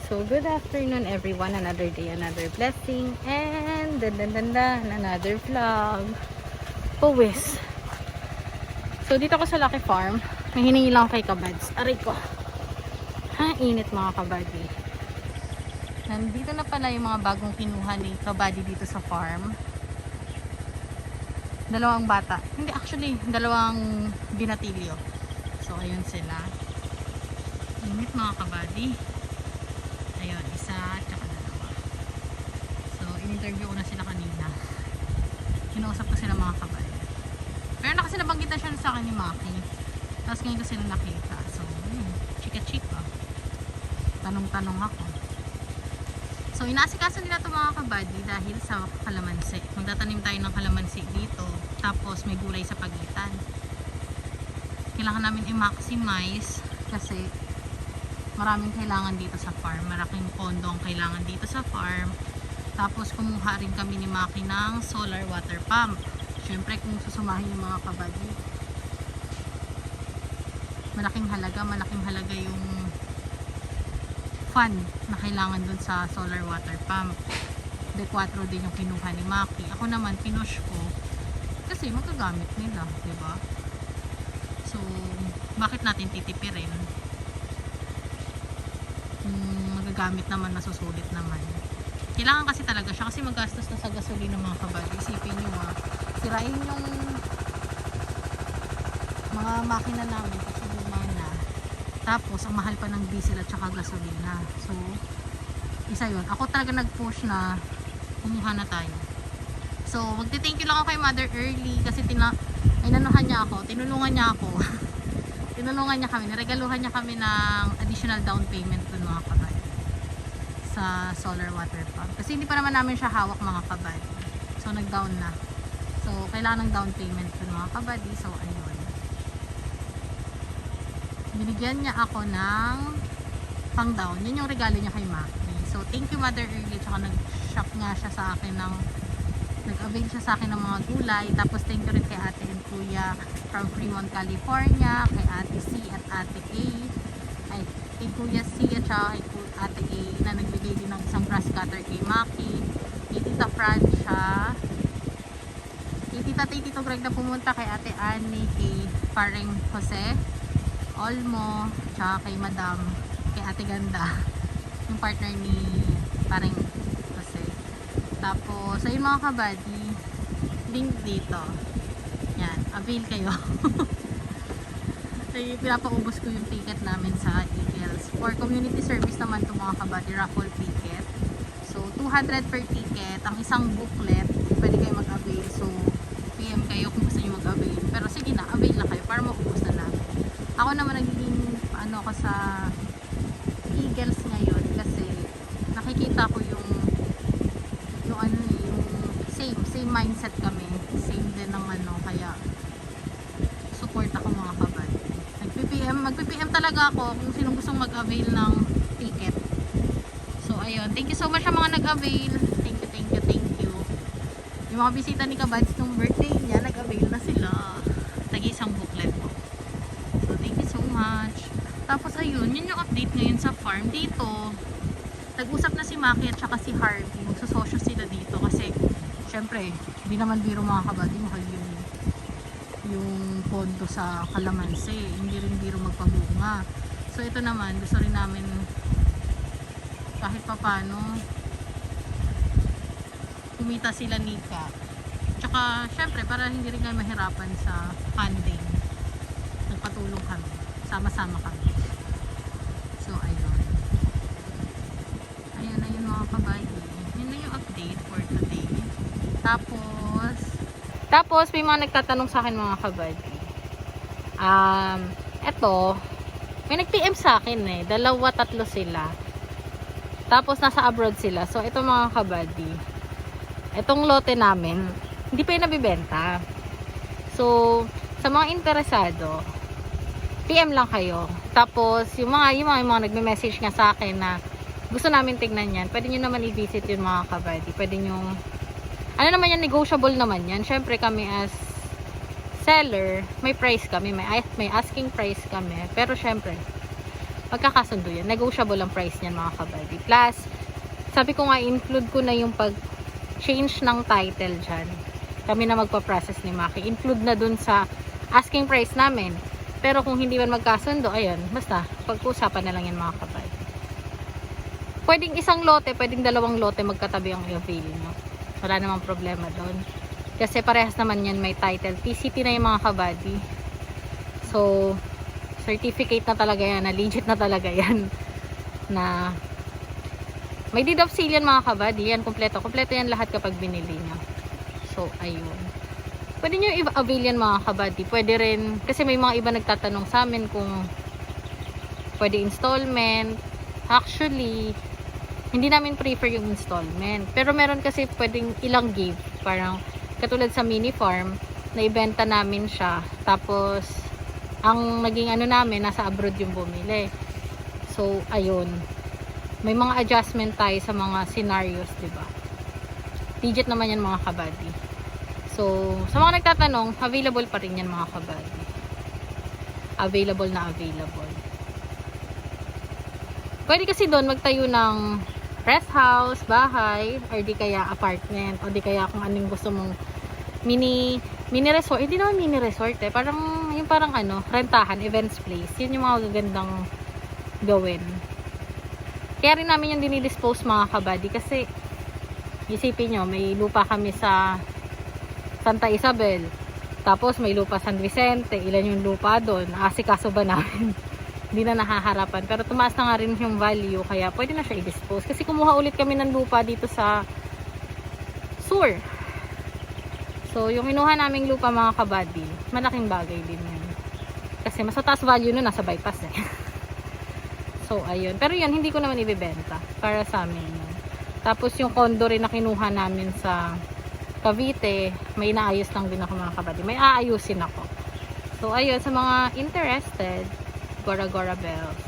So, good afternoon everyone. Another day, another blessing. And, another vlog. Pawis. So, dito ako sa Lucky Farm. May hiningi lang kay Kabads. Aray ko. Ha, init mga kabady. Nandito na pala yung mga bagong kinuha ni Kabady dito sa farm. Dalawang bata. Hindi, actually, dalawang binatilyo. So, ayun sila. Init mga kabady. Ayun, isa tsaka dalawa. So, in-interview ko na sila kanina. Kinausap ko sila mga kabady. Pero na kasi nabanggit na siya sa akin ni Maki. Tapos ngayon ko sila nakita. So, chika-chika. Tanong-tanong ako. So, inaasikaso nila ito mga kabady dahil sa kalamansi. Magtatanim tayo ng kalamansi dito. Tapos, may gulay sa pagitan. Kailangan namin i-maximize kasi maraming kailangan dito sa farm. Malaking pondo ang kailangan dito sa farm. Tapos kumuha rin kami ni Maki ng solar water pump. Syempre kung susumahin yung mga kabady, malaking halaga yung fund na kailangan dun sa solar water pump. De 4 din yung kinuha ni Maki. Ako naman pinush ko kasi magagamit nila, diba? So bakit natin titipirin? Magagamit naman, masusulit naman. Kailangan kasi talaga siya kasi magastos na sa gasolina mga kabady. Isipin nyo sirain yung mga makina namin kasi luma na. Tapos ang mahal pa ng diesel at saka gasolina. So isa yun. Ako talaga nag-push na kumuha na tayo. So magti-thank you lang ako kay Mother Early kasi inanuhan niya ako, tinulungan niya ako. Tinulungan niya kami, niregaluhan niya kami ng additional down payment dun mga kabady sa solar water pump. Kasi hindi pa naman namin siya hawak mga kabady. So nag-down na. So kailangan ng down payment dun mga kabady. So ayun. Binigyan niya ako ng pang down. Yun yung regalo niya kay Maki. So thank you Mother Early. Tsaka nag-shop nga siya sa akin ng nag-avail siya sa akin ng mga gulay. Tapos thank you rin kay ate and kuya from Fremont, California, kay ate C at ate A, ay kay kuya C at saka kay ate A na nagbigay din ng isang grass cutter kay Maki, kay tita Francia, kay tito Greg na pumunta, kay ate Annie, kay paring Jose Olmo, tsaka kay madam, kay ate Ganda, yung partner ni paring Jose. Tapos ayun mga kabady, link dito. Yan, avail kayo. Pinapaubos ko yung ticket namin sa Eagles. For community service naman itong mga kabady, raffle ticket. So, 200 per ticket. Ang isang booklet, pwede kayo mag-avail. So, PM kayo kung gusto nyo mag-avail. Pero sige na, avail na kayo para maubos na namin. Ako naman nagiging ako sa Eagles ngayon kasi nakikita ko yung same mindset kami, same din ng kaya support ako mga kabady. Magpi-PM talaga ako kung sinong gustong mag-avail ng ticket. So ayun, thank you so much sa mga nag-avail. Thank you. Yung mga bisita ni Kabads nung birthday niya, nag-avail na sila. Tag-isang booklet po. So thank you so much. Tapos ayun, yun yung update ngayon sa farm dito. Nag-usap na si Maki at saka si Harvey. Magsososyo sila dito kasi syempre, hindi naman biro mga kabady, mahal yung pondo sa kalamansi. Hindi rin biro magpabunga. So ito naman, gusto rin namin kahit papano kumita sila nika. Tsaka syempre, para hindi rin kayo mahirapan sa funding, nagpatulong kami. Sama-sama kami. So ayun. Ayun na yun mga kabady. Yun na yung update for today. Tapos may mga nagtatanong sa akin mga kabady. Eto, may nag-PM sa akin 2, 3 sila. Tapos nasa abroad sila. So ito mga kabady, etong lote namin, hindi pa yung nabibenta. So sa mga interesado, PM lang kayo. Tapos yung mga nagme-message nga sa akin na gusto namin tignan yan, pwede nyo naman i-visit yun mga kabady. Pwede nyo naman yan, negotiable naman yan. Syempre kami as seller, may price kami, may asking price kami. Pero syempre, magkakasundo yan. Negotiable ang price niyan mga kabady. Plus, sabi ko nga, include ko na yung pag-change ng title dyan. Kami na magpa-process ni Maki. Include na dun sa asking price namin. Pero kung hindi man magkasundo, ayun, basta, pag-usapan na lang yan mga kabady. Pwedeng isang lote, pwedeng dalawang lote magkatabi ang i-avail nyo. Wala namang problema doon. Kasi parehas naman yan may title. TCT na yung mga kabady. So, certificate na talaga yan, na legit na talaga yan. Na may deed of sale yan mga kabady. Yan, kompleto. Kompleto yan lahat kapag binili nyo. So, ayun. Pwede nyo i-avail yan mga kabady. Pwede rin, kasi may mga iba nagtatanong sa amin kung pwede installment. Actually, hindi namin prefer yung installment. Pero meron kasi pwedeng ilang give. Parang katulad sa mini farm, na ibenta namin siya. Tapos, ang naging ano namin, nasa abroad yung bumili. So, ayun. May mga adjustment tayo sa mga scenarios, diba? Legit naman yan mga kabady. So, sa mga nagtatanong, available pa rin yan mga kabady. Available na available. Pwede kasi doon magtayo ng rest house, bahay, or di kaya apartment, o di kaya kung anong gusto mong mini resort. Hindi naman mini resort eh. Parang, yung parang ano, rentahan, events place. Yun yung mga gagandang gawin. Kaya rin namin yung dinidispose mga kabady kasi isipin nyo, may lupa kami sa Santa Isabel. Tapos may lupa San Vicente. Ilan yung lupa doon? Asikaso ba namin? Hindi na nakaharapan. Pero tumaas na nga rin yung value. Kaya pwede na siya i-dispose. Kasi kumuha ulit kami ng lupa dito sa Sur. So, yung inuha naming lupa mga kabady, malaking bagay din yun. Kasi mas mataas value nun, nasa bypass eh. So, ayun. Pero yun, hindi ko naman ibibenta. Para sa amin yun. Tapos yung condo rin na kinuha namin sa Cavite, may inaayos lang din ako mga kabady. May aayusin ako. So, ayun. Sa mga interested, Gora Gora Bells.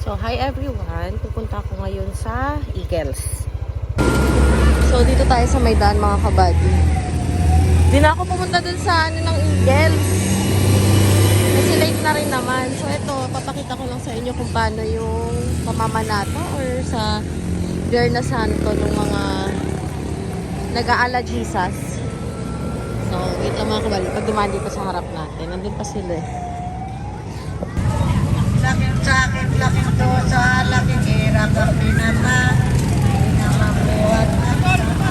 So, hi everyone. Pupunta ako ngayon sa Eagles. So, dito tayo sa Maidan mga kabady. Di na ako pumunta dun sa ano ng Eagles. Kasi late na rin naman. So, ito, papakita ko lang sa inyo kung paano yung pamamanata or sa Viernes Santo ng mga nag-aala Jesus. So, wait lang mga kabady. Pag dumaan dito sa harap natin, nandun pa sila eh. Laking sakit, laking dosa, laking hirap ang pinata. Hindi na mabuhat ang sama.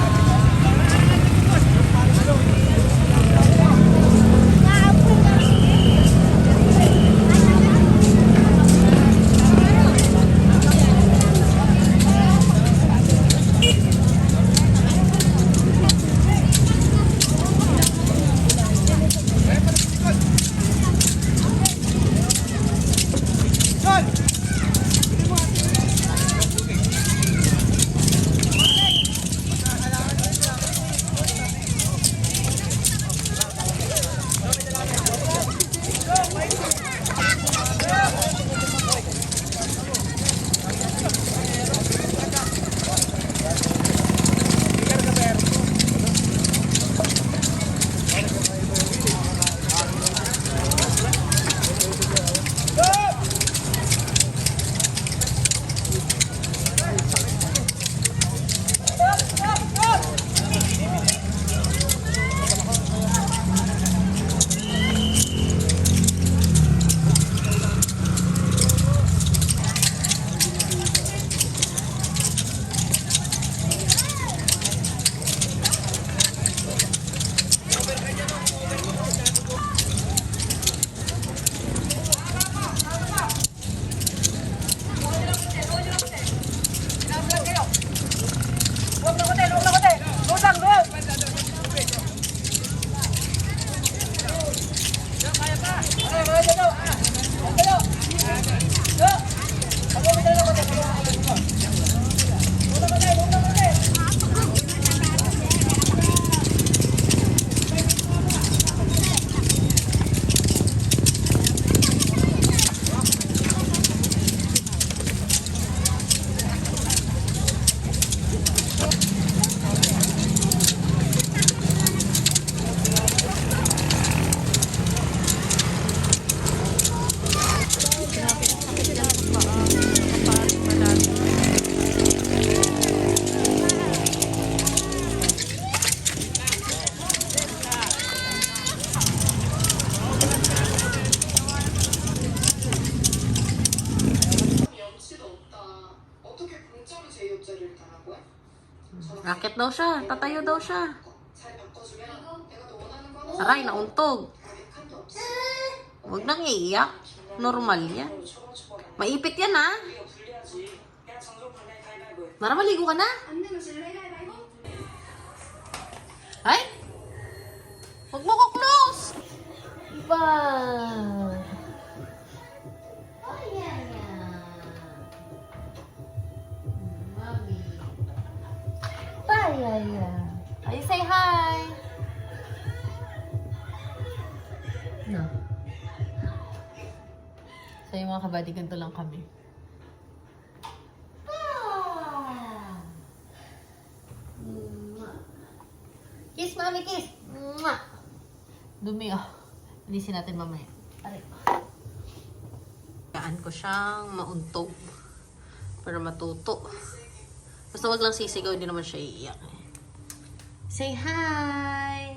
Racket daw siya. Tatayo daw siya. Aray, nauntog. Huwag nang iiyak. Normal yan. Maipit yan, ha? Mara, maligo ka na? Ay! Huwag mo ko close! Ba! Are you say hi? No. So yung mga kabady, ganito lang kami. Kiss, mami, kiss! Dumi, oh. Alisin natin mamaya. Aray. Kayaan ko siyang mauntog para matuto. Basta wag lang sisigaw, hindi naman siya iiyak. Say hi!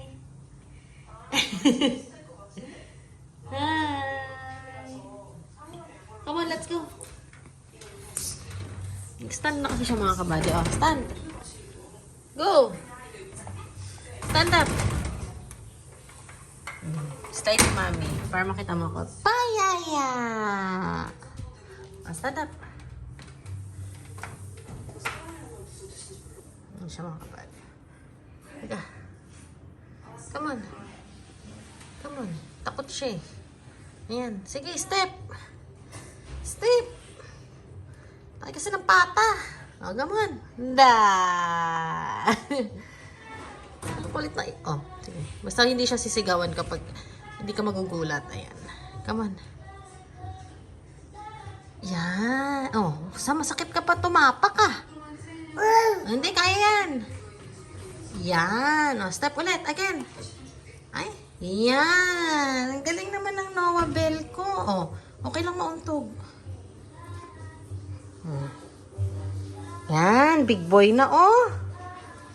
Hi! Come on, let's go! Stand na kasi siya mga kabady. Oh, stand! Go! Stand up! Stay ni mami para makita mo ko. Payaya! Oh, stand up! Ano siya mga kabady? Teka. Come on. Come on. Takot siya eh. Ayan. Sige, step. Step. Tayo kasi ng pata. O, come on. Da. Ang kulit na eh. Oh, sige. Basta hindi siya sisigawan kapag hindi ka magugulat. Ayan. Come on. Yan. Oh, masakit ka pa tumapak ah. Hindi, kaya yan. Yan. O, step ulit. Again. Ay, yan. Ang galing naman ng Noah Bell ko. O, okay lang mauntog. Yan. Big boy na, oh.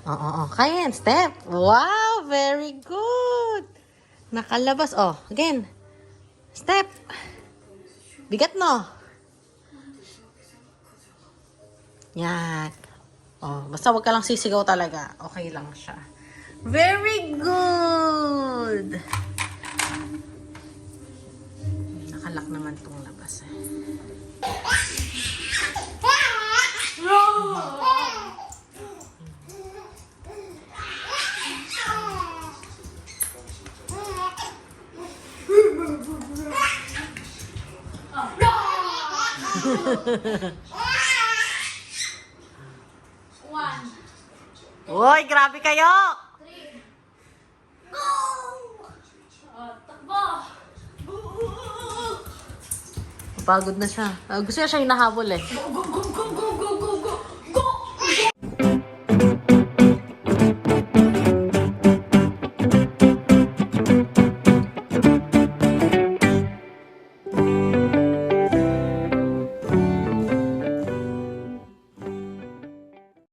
Oo, kaya yan. Step. Wow, very good. Nakalabas. O, again. Step. Bigat, no? Yan. Oh, basta wag ka lang sisigaw talaga. Okay lang siya. Very good! Nakalak naman tong labas. Uy, grabe kayo! Pagod na siya. Gusto niya siya hinahabol eh.